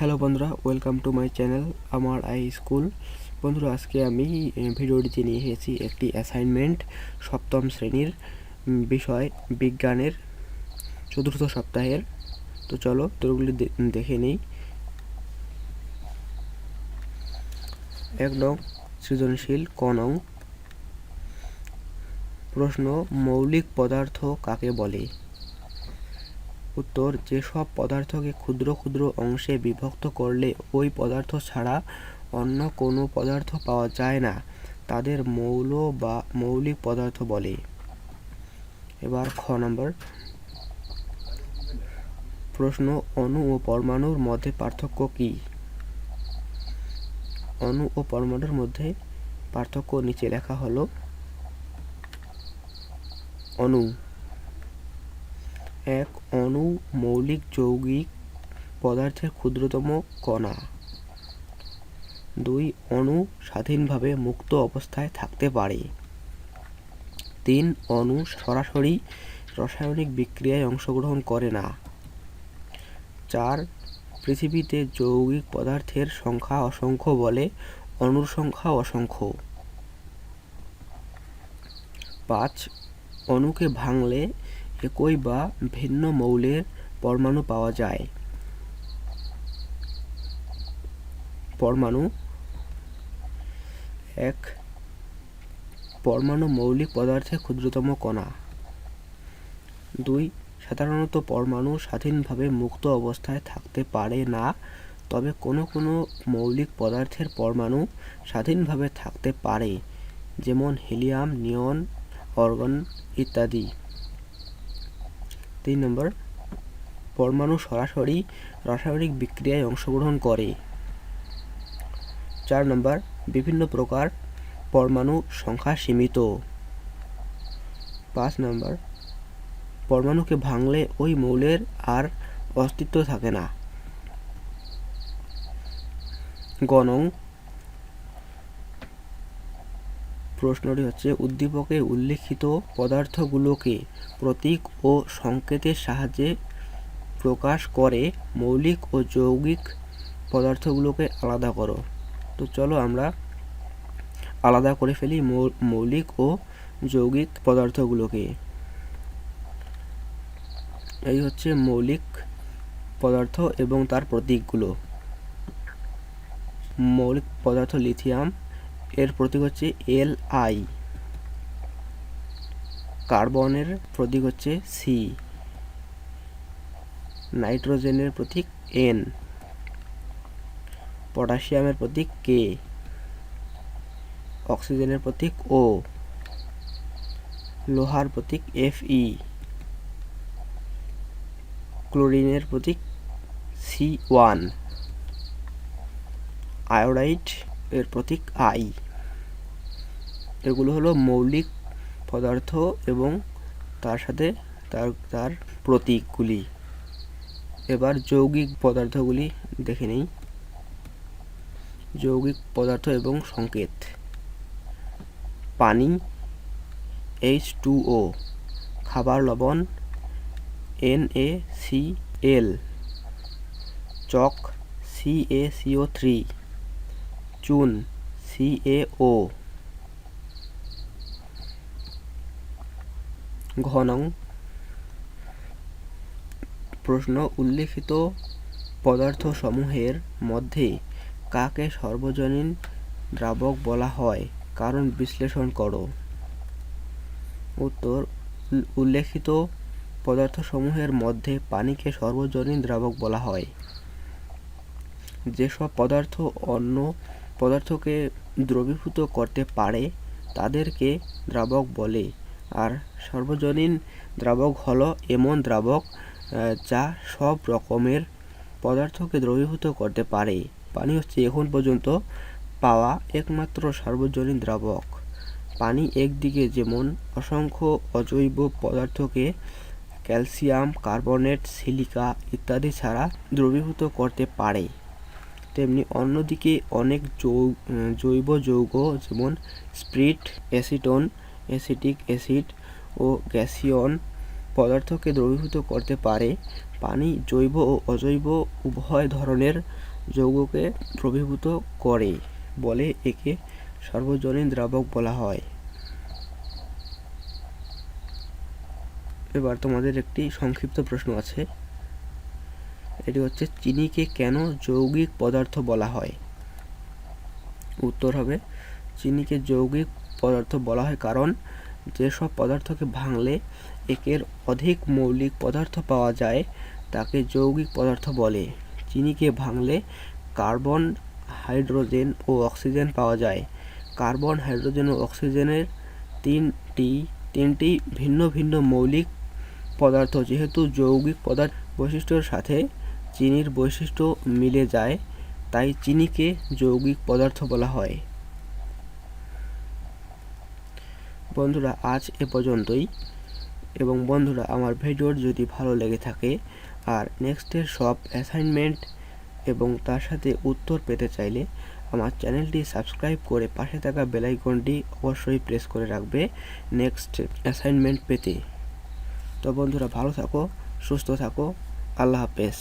Hello বন্ধুরা, welcome to my channel আমার I school. বন্ধুরা, আজকে আমি ভিডিওটিতে নিয়ে এসেছি একটি অ্যাসাইনমেন্ট সপ্তম শ্রেণীর বিষয় বিজ্ঞানের চতুর্থ সপ্তাহের। তো চলো তোরগুলি দেখে নিই। 1 নং সৃজনশীল ক নং প্রশ্ন, মৌলিক পদার্থ কাকে বলে? উত্তর, যেসব পদার্থকে ক্ষুদ্র ক্ষুদ্র অংশে বিভক্ত করলে ওই পদার্থ ছাড়া অন্য কোনো পদার্থ পাওয়া যায় না তাদের মৌল বা মৌলিক পদার্থ বলে। এবার খ নম্বর প্রশ্ন, অণু ও পরমাণুর মধ্যে পার্থক্য কি? অণু ও পরমাণুর মধ্যে পার্থক্য নিচে লেখা হলো। অণু: 1. অণু মৌলিক যৌগিক পদার্থের ক্ষুদ্রতম কণা। 2. অণু স্বাধীনভাবে মুক্ত অবস্থায় থাকতে পারে। 3. অণু সরাসরি রাসায়নিক বিক্রিয়ায় অংশগ্রহণ করে না। 4. পৃথিবীতে যৌগিক পদার্থের সংখ্যা অসংখ্য বলে অণুর সংখ্যা অসংখ্য। 5. অণুকে ভাঙলে একই বা ভিন্ন মৌলের পরমাণু পাওয়া যায়। পরমাণু: 1. পরমাণু মৌলিক পদার্থের ক্ষুদ্রতম কণা। 2. সাধারণত পরমাণু স্বাধীনভাবে মুক্ত অবস্থায় থাকতে পারে না, তবে কোনো কোনো মৌলিক পদার্থের পরমাণু স্বাধীনভাবে থাকতে পারে, যেমন হিলিয়াম, নিয়ন, আর্গন ইত্যাদি। 3 নম্বর পরমাণু সরাসরি রাসায়নিক বিক্রিয়ায় অংশগ্রহণ করে। 4 নম্বর বিভিন্ন প্রকার পরমাণু সংখ্যা সীমিত। 5 নম্বর পরমাণুকে ভাঙলে ওই মৌলের আর অস্তিত্ব থাকে না। গ নং প্রশ্নটি হচ্ছে, উদ্দীপকে উল্লিখিত পদার্থগুলোকে প্রতীক ও সংকেতের সাহায্যে প্রকাশ করে মৌলিক ও যৌগিক পদার্থগুলোকে আলাদা করো। তো চলো আমরা আলাদা করে ফেলি মৌলিক ও যৌগিক পদার্থগুলোকে। এই হচ্ছে মৌলিক পদার্থ এবং তার প্রতীকগুলো। মৌলিক পদার্থ লিথিয়াম, এর প্রতীক হচ্ছে Li। কার্বনের প্রতীক হচ্ছে Si। নাইট্রোজেনের প্রতীক N। পটাশিয়ামের প্রতীক K। অক্সিজেনের প্রতীক O। লোহার প্রতীক Fe। ক্লোরিনের প্রতীক C1। আয়োডাইড এর প্রতীক I। এগুলো হলো মৌলিক পদার্থ এবং তার সাথে তার প্রতীকগুলি। এবার যৌগিক পদার্থগুলি দেখে নেই। যৌগিক পদার্থ এবং সংকেত: পানি H2O, খাবার লবণ NaCl, চক CaCO3, চুন CaO। ঘ নং প্রশ্ন, উল্লিখিত পদার্থসমূহের মধ্যে কাকে সর্বজনীন দ্রাবক বলা হয়? কারণ বিশ্লেষণ করো। উত্তর, উল্লেখিত পদার্থসমূহের মধ্যে পানিকে সর্বজনীন দ্রাবক বলা হয়। যেসব পদার্থ অন্য পদার্থকে দ্রবীভূত করতে পারে তাদেরকে দ্রাবক বলে। আর সর্বজনীন দ্রাবক হলো এমন দ্রাবক যা সব রকমের পদার্থকে দ্রবীভূত করতে পারে। পানি হচ্ছে এখন পর্যন্ত পাওয়া একমাত্র সার্বজনীন দ্রাবক। পানি একদিকে যেমন অসংখ্য অজৈব পদার্থকে ক্যালসিয়াম কার্বনেট, সিলিকা ইত্যাদি ছাড়া দ্রবীভূত করতে পারে, তেমনি অন্যদিকে অনেক জৈব যৌগ যেমন স্পিরিট, অ্যাসিটন, অ্যাসিটিক অ্যাসিড ও গ্যাসীয়ন পদার্থকে দ্রবীভূত করতে পারে। পানি জৈব ও অজৈব উভয় ধরনের যৌগকে দ্রবীভূত করে বলে একে সার্বজনীন দ্রাবক বলা হয়। এবার তোমাদের একটি সংক্ষিপ্ত প্রশ্ন আছে, এটি হচ্ছে চিনিকে কেন যৌগিক পদার্থ বলা হয়? উত্তর হবে চিনিকে যৌগিক পদার্থ বলা হয় কারণ যেসব পদার্থকে ভাঙলে একের অধিক মৌলিক পদার্থ পাওয়া যায় তাকে যৌগিক পদার্থ বলে। চিনিকে ভাঙলে কার্বন, হাইড্রোজেন ও অক্সিজেন পাওয়া যায়। কার্বন, হাইড্রোজেন ও অক্সিজেনের তিনটি ভিন্ন ভিন্ন মৌলিক পদার্থ, যেহেতু যৌগিক পদার্থ বৈশিষ্ট্যের সাথে চিনির বৈশিষ্ট্য মিলে যায় তাই চিনিকে যৌগিক পদার্থ বলা হয়। বন্ধুরা, আজ এ পর্যন্তই। এবং বন্ধুরা, আমার ভিডিওর যদি ভালো লেগে থাকে আর নেক্সটের সব অ্যাসাইনমেন্ট এবং তার সাথে উত্তর পেতে চাইলে আমার চ্যানেলটি সাবস্ক্রাইব করে পাশে থাকা বেল আইকনটি অবশ্যই প্রেস করে রাখবে নেক্সট অ্যাসাইনমেন্ট পেতে। তো বন্ধুরা, ভালো থাকো, সুস্থ থাকো, আল্লাহ হাফেজ।